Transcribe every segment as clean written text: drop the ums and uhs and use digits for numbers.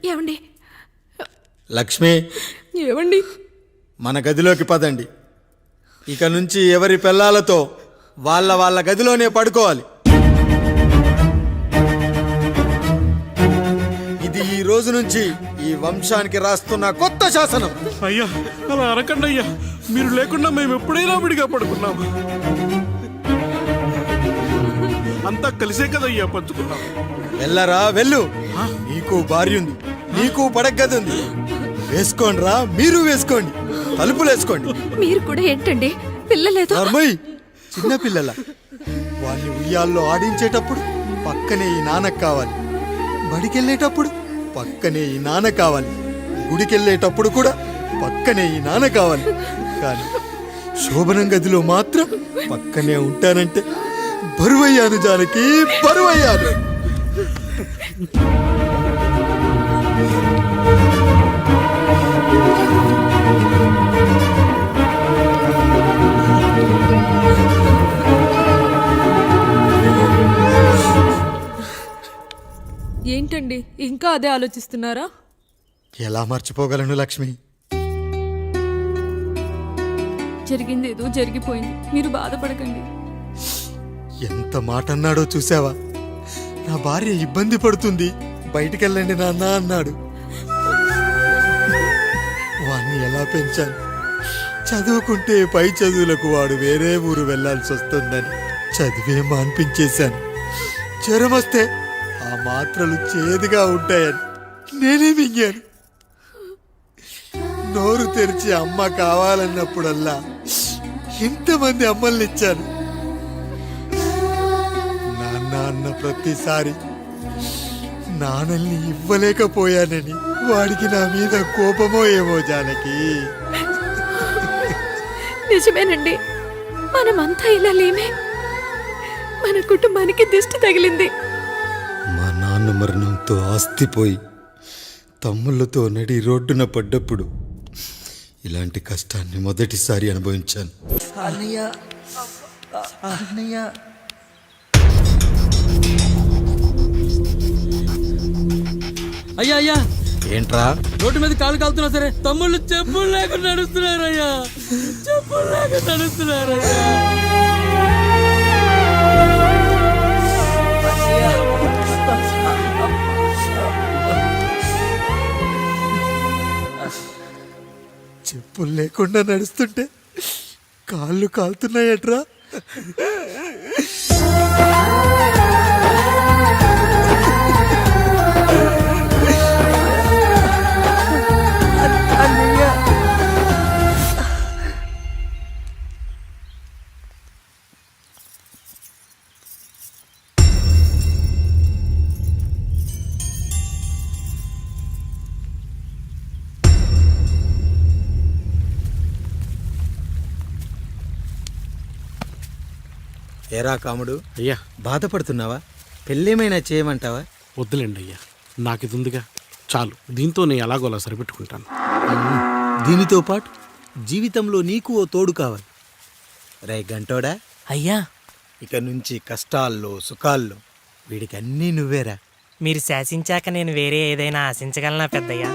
ఏమండి? లక్ష్మి, ఏమండి? మన గదిలోకి పదండి. ఇక నుంచి ఎవరి పిల్లలతో వాళ్ళ గదిలోనే పడుకోవాలి. ఇది ఈ రోజు నుంచి ఈ వంశానికి రాస్తున్న కొత్త శాసనం. అయ్యా, అలా అరకండి అయ్యా. మీరు లేకుండా మేము ఎప్పుడైనా విడిగా పడుకున్నాము. అంతా కలిసే కదయ్యా పంచుకున్నాం. వెళ్ళరా, వెళ్ళు. నీకు భార్య ఉంది, నీకు పడగది ఉంది. వేసుకోండి రా, మీరు వేసుకోండి, తలుపులు వేసుకోండి. మీరు కూడా ఏంటండి, పిల్లలేదు? చిన్న పిల్లల వాళ్ళని ఉయ్యాల్లో ఆడించేటప్పుడు పక్కనే ఈ నాన్న కావాలి, బడికెళ్ళేటప్పుడు పక్కనే ఈ నాన్న కావాలి, గుడికెళ్ళేటప్పుడు కూడా పక్కనే ఈ నాన్న కావాలి. కానీ శోభనం గదిలో మాత్రం పక్కనే ఉంటానంటే బరువయ్యాను జానకి, బరువయ్యాను. ఏంటండి, ఇంకా అదే ఆలోచిస్తున్నారా? ఎలా మర్చిపోగలను లక్ష్మి? జరిగింది ఏదో జరిగిపోయింది, మీరు బాధపడకండి. ఎంత మాట అన్నాడో చూసావా? నా భార్య ఇబ్బంది పడుతుంది, బయటికెళ్ళండి నాన్న అన్నాడు. వాణ్ణి ఎలా పెంచాను? చదువుకుంటే పై చదువులకు వాడు వేరే ఊరు వెళ్లాల్సి వస్తుందని చదివే మాన్పించేశాను. జ్వరం వస్తే ఆ మాత్రలు చేదుగా ఉంటాయని నేనే మింగాను. నోరు తెరిచి అమ్మ కావాలన్నప్పుడల్లా ఎంతమంది అమ్మల్ని ఇచ్చాను. నాన్న అన్న ప్రతిసారి నాన్నల్ని ఇవ్వలేకపోయానని వాడికి నా మీద కోపమో ఏమో జానకి. నిజమేనండి, మనమంతా ఇలా లేమే. మన కుటుంబానికి దిష్టి తగిలింది. మా నాన్న మరణంతో ఆస్తిపోయి తమ్ముళ్ళతో నడి రోడ్డున పడ్డప్పుడు ఇలాంటి కష్టాన్ని మొదటిసారి అనుభవించాను. అయ్యా అయ్యా, ఏంట్రా? రోడ్డు మీద కాలు కాలుతున్నా సరే తమ్ముళ్ళు చెప్పులు లేకుండా నడుస్తున్నారయ్యా, చెప్పులు లేకుండా నడుస్తున్నారయ్యా. చెప్పులు లేకుండా నడుస్తుంటే కాళ్ళు కాలుతున్నాయట్రా. ఏరా కాముడు, అయ్యా బాధపడుతున్నావా? పెళ్ళేమైనా చేయమంటావా? వద్దులేండి అయ్యా, నాకు ఇది ఉందిగా చాలు. దీంతో నేను ఎలాగోలా సరిపెట్టుకుంటాను. దీనితో పాటు జీవితంలో నీకు ఓ తోడు కావాలి. రే గంటోడా అయ్యా, ఇక నుంచి కష్టాల్లో సుఖాల్లో వీడికి అన్నీ నువ్వేరా. మీరు శాసించాక నేను వేరే ఏదైనా ఆశించగలనా పెద్దయ్యా?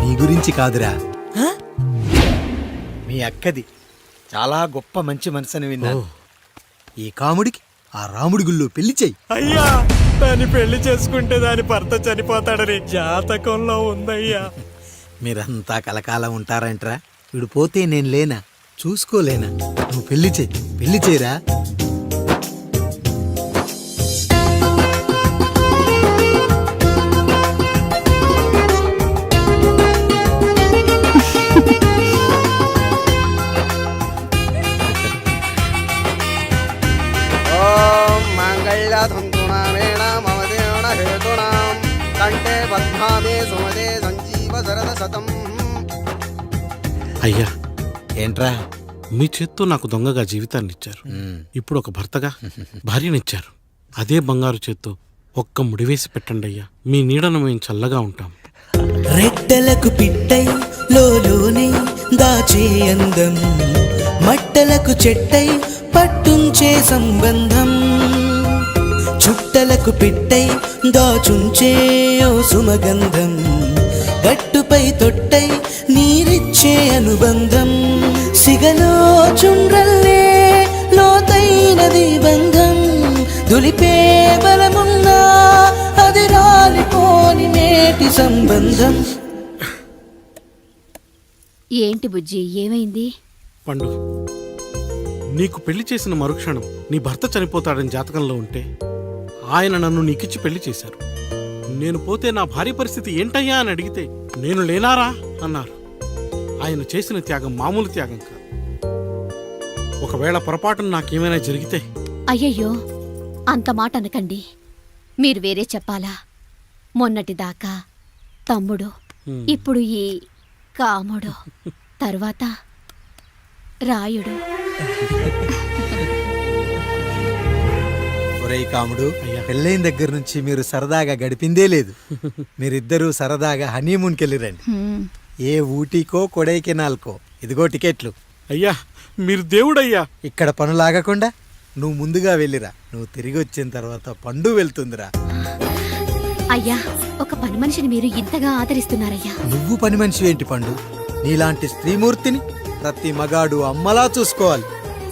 నీ గురించి కాదురా, మీ అక్కది చాలా గొప్ప మంచి మనసుని విన్నాను. ఈ కాముడికి ఆ రాముడి గుళ్ళో పెళ్లి చెయ్యి. అయ్యా, దాన్ని పెళ్లి చేసుకుంటే దాని భర్త చనిపోతాడని జాతకంలో ఉందయ్యా. మీరంతా కలకాలం ఉంటారంట్రా. వీడు పోతే నేను లేనా, చూసుకోలేనా? నువ్వు పెళ్లి చెయ్యి, పెళ్లి చేయరా. అయ్యా, ఏంట్రా? మీ చేత్తో నాకు దొంగగా జీవితాన్ని ఇచ్చారు. ఇప్పుడు ఒక భర్తగా భార్యనిచ్చారు. అదే బంగారు చేత్తో ఒక్క ముడివేసి పెట్టండి అయ్యా, మీ నీడను మేము చల్లగా ఉంటాం. రెట్టలకు పిట్టై లోలోనే దాచే అందం, మట్టలకు చెట్టై పట్టుంచే సంబంధం, చుట్టలకు పిట్టై దాచుంచే ఓ సుమగంధం, గట్టుపై తొట్టై నీరిచ్చే అనుబంధం, సిగలో చుండ్రల్లే లోతైనది బంధం, దులిపే బలమున్నా అది రాలిపోని నేటి సంబంధం. ఏంటి బుజ్జి, ఏమైంది? పండు, నీకు పెళ్లి చేసిన మరుక్షణం నీ భర్త చనిపోతాడని జాతకంలో ఉంటే ఆయన నన్ను నీకిచ్చి పెళ్లి చేశారు. నేను పోతే నా భార్య పరిస్థితి ఏంటయ్యా అని అడిగితే నేను లేనారా అన్నారు. ఆయన చేసిన త్యాగం మామూలు త్యాగం కాదు. ఒకవేళ పొరపాటున నాకేమైనా జరిగితే? అయ్యయ్యో, అంత మాట అనకండి. మీరు వేరే చెప్పాలా? మొన్నటిదాకా తమ్ముడు, ఇప్పుడు ఈ కాముడు, తర్వాత రాయుడు. ఒరేయ్ కాముడు, పెళ్ళైన దగ్గర నుంచి మీరు సరదాగా గడిపిందే లేదు. మీరిద్దరూ సరదాగా హనీమూన్కి వెళ్ళిరండి. ఏ ఊటీకో కొడైకెనాల్కో. ఇదిగో టికెట్లు. అయ్యా, మీరు దేవుడయ్యా. ఇక్కడ పనులాగకుండా నువ్వు ముందుగా వెళ్ళిరా. నువ్వు తిరిగి వచ్చిన తర్వాత పండు వెళ్తుందిరా. అయ్యా, ఒక పని మనిషిని మీరు ఇంతగా ఆదరిస్తున్నారయ్యా. నువ్వు పని మనిషి ఏంటి పండు? నీలాంటి స్త్రీమూర్తిని ప్రతి మగాడు అమ్మలా చూసుకోవాలి.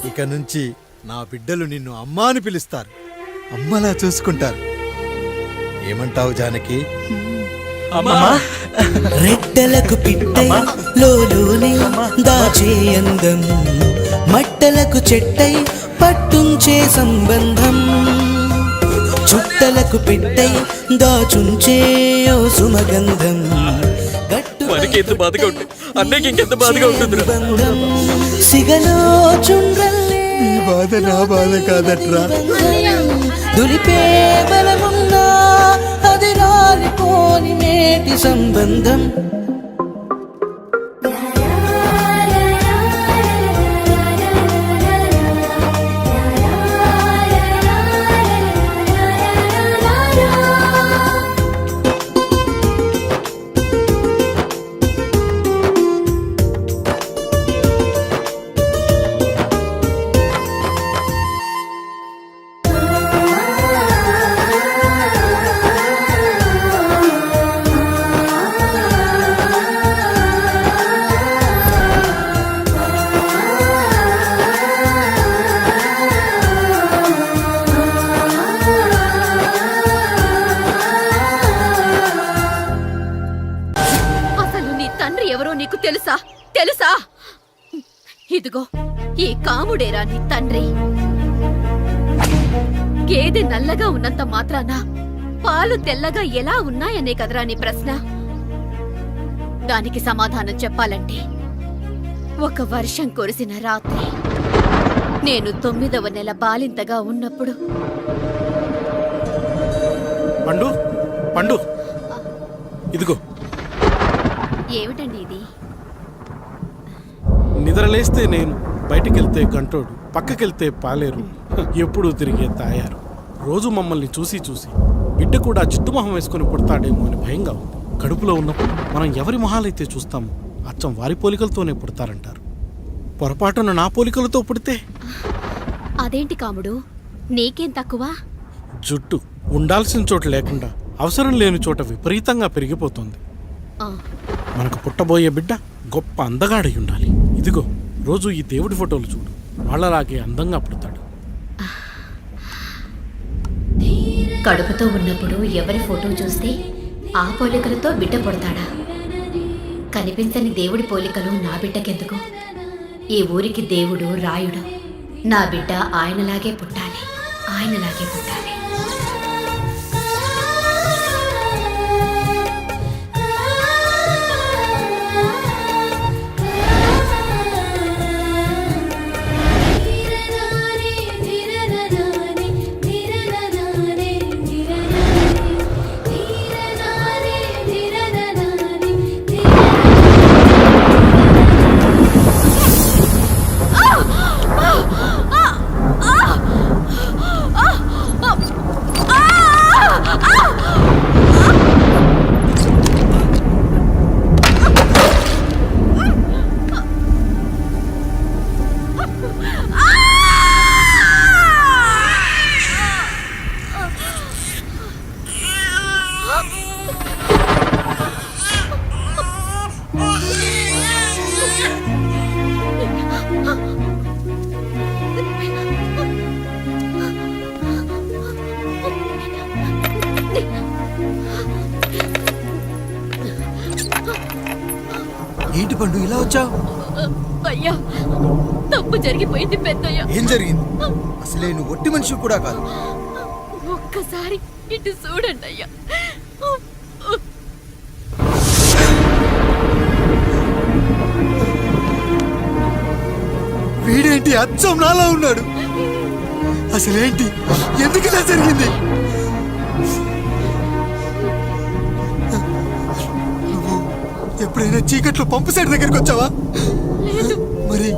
ఇక నుంచి నా బిడ్డలు నిన్ను అమ్మా అని పిలుస్తారు, అమ్మలా చూసుకుంటారు. ఏమంటావు జానకి? రెట్టలకు పిట్టై లోలోనే దాచే అందం, మట్టలకు చెట్టై పట్టుంచే సంబంధం, చుట్టలకు పిట్టై దాచుంచే ఓ సుమగంధం, ఎంత బాధగా ఉంటుంది అన్నకి ఇంకెంత బాధగా ఉంటుంది. సిగలో చుండ్రల్లే ఈ బాధ నా బాధ కాదట్రా. దులిపే బలమున్నా అది రాలిపోని నేటి సంబంధం. తెలుసా తెలుసా? ఇదిగో ఈ కాముడేరా నీ తండ్రి. గేదె నల్లగా ఉన్నంత మాత్రాన పాలు తెల్లగా ఎలా ఉన్నాయనే కదరా నీ ప్రశ్న. దానికి సమాధానం చెప్పాలంటే ఒక వర్షం కురిసిన రాత్రి నేను 9వ నెల బాలింతగా ఉన్నప్పుడు. పండు, పండు, ఇదిగో. ఏమిటండి ఇది? నిద్రలేస్తే నేను, బయటికెళ్తే గంటోడు, పక్కకెళ్తే పాలేరు, ఎప్పుడూ తిరిగే తాయారు. రోజు మమ్మల్ని చూసి చూసి బిడ్డ కూడా జిడ్డు మొహం వేసుకుని పుడతాడేమో అని భయంగా ఉంది. కడుపులో ఉన్నప్పుడు మనం ఎవరి మొహాలైతే చూస్తామో అచ్చం వారి పోలికలతోనే పుడతారంటారు. పొరపాటున నా పోలికలతో పుడితే? అదేంటి కాముడు, నీకేం తక్కువ? జుట్టు ఉండాల్సిన చోట లేకుండా అవసరం లేని చోట విపరీతంగా పెరిగిపోతుంది. మనకు పుట్టబోయే బిడ్డ గొప్ప అందగాడై ఉండాలి. ఇదిగో రోజు ఈ దేవుడి ఫోటోలు చూడు, వాళ్ళలాగే అందంగా పుడతాడు. కడుపుతో ఉన్నప్పుడు ఎవరి ఫోటో చూస్తే ఆ పోలికలతో బిడ్డ పుడతాడా? కనిపించని దేవుడి పోలికలు నా బిడ్డకెందుకు? ఈ ఊరికి దేవుడు రాయుడు. నా బిడ్డ ఆయనలాగే పుట్టాలి, ఆయనలాగే పుట్టాలి. ఏంటి పండు ఇలా వచ్చావు? అయ్యా తప్పు జరిగిపోయింది పెద్దయ్యా. ఏం జరిగింది? అసలే నువ్వు ఒట్టి మనిషి కూడా కాదు. ఒక్కసారి ఇటు చూడండి అయ్యా. వీడేంటి అచ్చం నాలా ఉన్నాడు? అసలేంటి? ఎందుకు ఇలా జరిగింది? నువ్వు ఎప్పుడైనా చీకట్లో పంపు సైడ్ దగ్గరికి వచ్చావా? మరి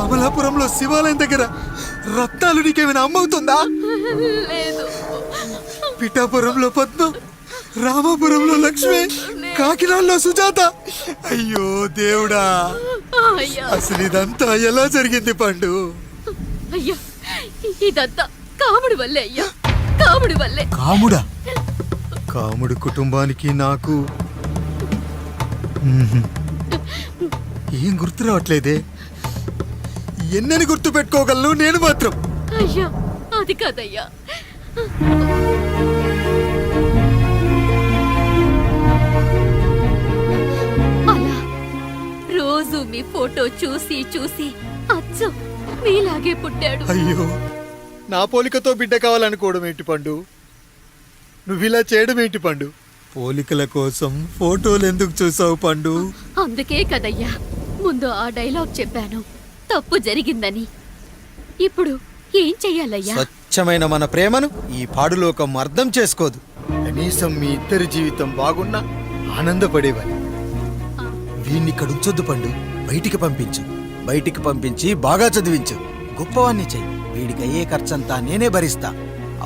అమలాపురంలో శివాలయం దగ్గర రత్నాలు నీకేమైనా అమ్మవుతుందా? లేదు. పిఠాపురంలో పద్మ, రామాపురంలో లక్ష్మి, కాకినాడలో సుజాత. అయ్యో దేవుడా, అయ్యా అసలు ఇదంతా ఎలా జరిగింది పండు? అయ్యా ఇదంతా కాముడి వల్లే అయ్యా, కాముడి వల్లే. కాముడా? కాముడు కుటుంబానికి నాకు ఏం గుర్తు రావట్లేదే. ఎన్నని గుర్తు పెట్టుకోగలను నేను మాత్రం. అయ్యా అది కాదయ్యా. అలా రోజు మీ ఫోటో చూసి చూసి అచ్చం మీలాగే పుట్టాడు. అయ్యో, నా పోలికతో బిడ్డ కావాలనుకోవడం ఏంటి పండు? నువ్విలా చేయడం ఏంటి పండు? పోలికల కోసం ఫోటోలు ఎందుకు చూసావు పండు? అందుకే కదయ్యా ముందు ఆ డైలాగ్ చెప్పాను, తప్పు జరిగిందని. ఇప్పుడు ఏం చెయ్యాలయ్యా? స్వచ్ఛమైన మన ప్రేమను ఈ పాడులోకం అర్థం చేసుకోదు. కనీసం మీ ఇద్దరి జీవితం బాగున్నా ఆనందపడేవాడి. వీణ్ణి ఇక్కడ ఉంచొద్దు పండు, బయటికి పంపించు. బయటికి పంపించి బాగా చదివించు, గొప్పవాణ్ణి చెయ్యి. వీడికి అయ్యే ఖర్చంతా నేనే భరిస్తా.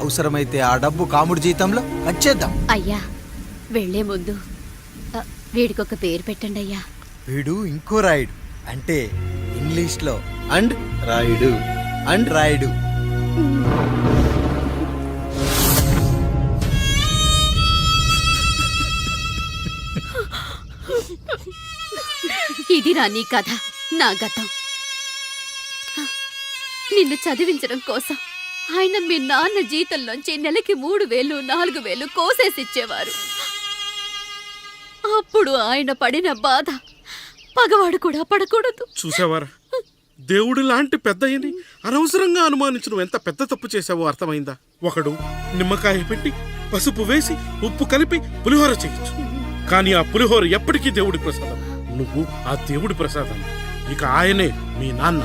అవసరమైతే ఆ డబ్బు కాముడి జీతంలో వచ్చేద్దాం. అయ్యా వెళ్లే ముందు వీడికొక పేరు పెట్టండి అయ్యా. వీడు ఇంకో రాయుడు, అంటే ఇంగ్లీష్లో అండ్ రాయుడు, అండ్ రాయుడు. ఇది రా నీ కథ, నా గతం. నిన్ను చదివించడం కోసం ఆయన మీ నాన్న జీతంలోంచి నెలకి 3,000, 4,000 కోసేసిచ్చేవారు. అప్పుడు ఆయన పడిన బాధ పగవాడు కూడా పడకూడదు. చూసావారా, దేవుడు లాంటి పెద్దయ్యని అనవసరంగా అనుమానించడం ఎంత పెద్ద తప్పు చేశావో అర్థమైందా? ఒకడు నిమ్మకాయ పెట్టి పసుపు వేసి ఉప్పు కలిపి పులిహోర చేయొచ్చు, కానీ ఆ పులిహోర ఎప్పటికీ దేవుడి ప్రసాదం. నువ్వు ఆ దేవుడి ప్రసాదం. ఇక ఆయనే మీ నాన్న.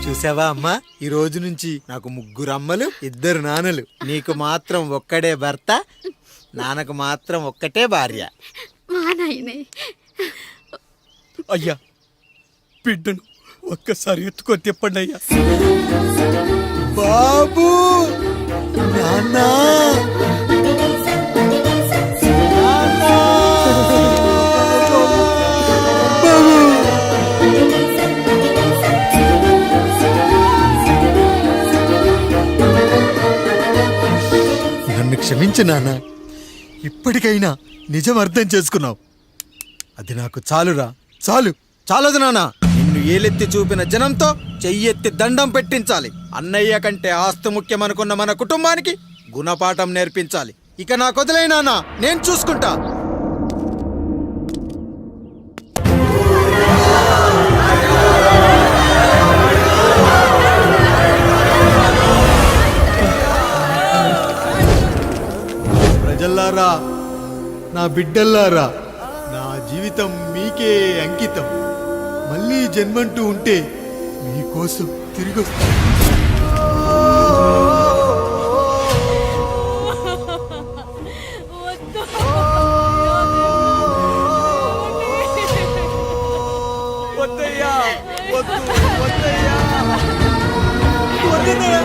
చూసావా అమ్మా, ఈ రోజు నుంచి నాకు 3 అమ్మలు, 2 నాన్నలు. నీకు మాత్రం ఒక్కడే భర్త, నాన్నకు మాత్రం ఒక్కటే భార్య. మా నాయనే. అయ్యా, బిడ్డను ఒక్కసారి ఎత్తుకొని తిప్పండి అయ్యా. బాబు, నాన్నా, నన్ను క్షమించు నాన్న. ఇప్పటికైనా నిజం అర్థం చేసుకున్నావు. అది నాకు చాలురా, చాలు. చాలదు నాన్న, నిన్ను ఏలెత్తి చూపిన జనంతో చెయ్యెత్తి దండం పెట్టించాలి. అన్నయ్య కంటే ఆస్తి ముఖ్యమనుకున్న మన కుటుంబానికి గుణపాఠం నేర్పించాలి. ఇక నాకు వదిలే నాన్న, నేను చూసుకుంటా. ప్రజల్లారా, నా బిడ్డల్లారా, నా జీవితం మీకే అంకితం. మళ్ళీ జన్మంటూ ఉంటే మీకోసం తిరిగి వస్తాను. వద్దయ్యా, వద్దు, వద్దయ్యా, వద్దయ్యా.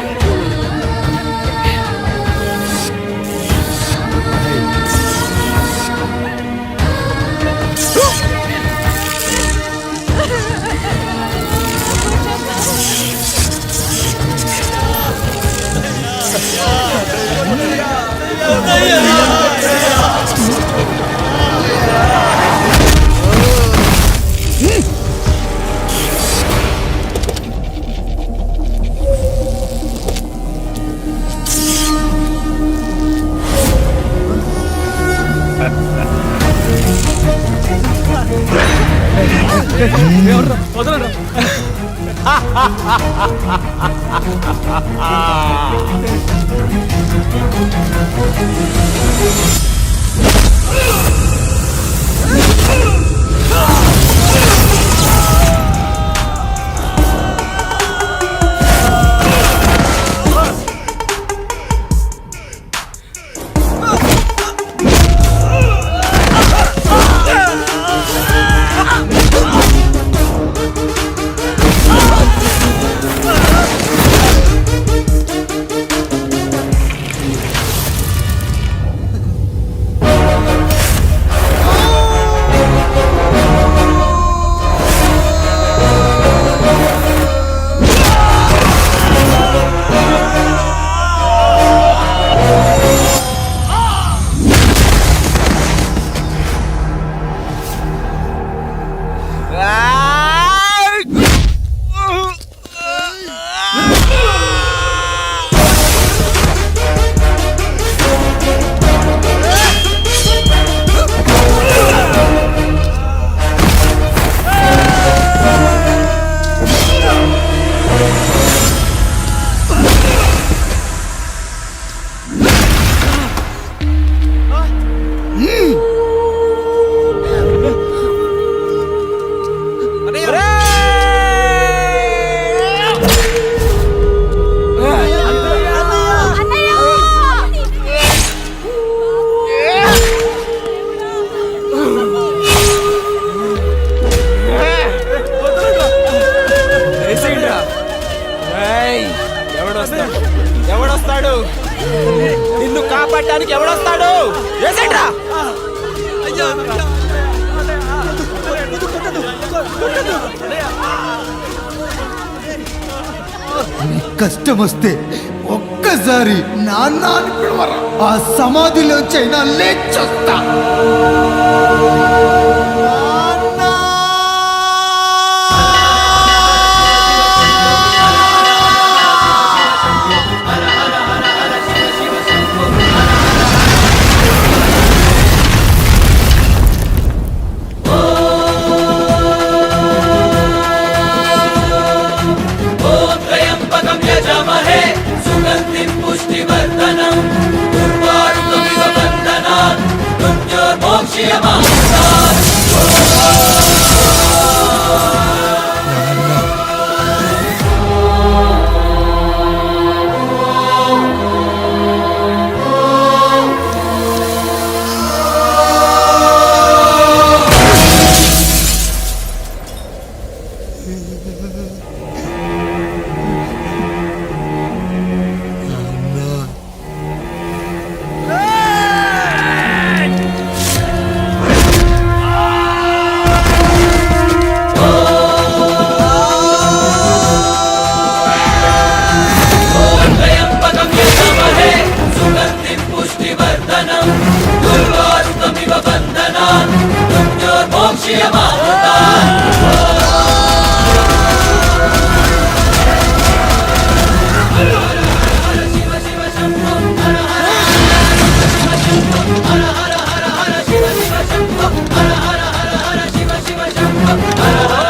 వదలరా. ఎవడొస్తాడు? నిన్ను కాపాడటానికి ఎవడొస్తాడు? ఏసేంట్రా? కష్టం వస్తే ఒక్కసారి నాన్న అని పిలవరా, ఆ సమాధిలోంచైనా లేచొస్తా. హర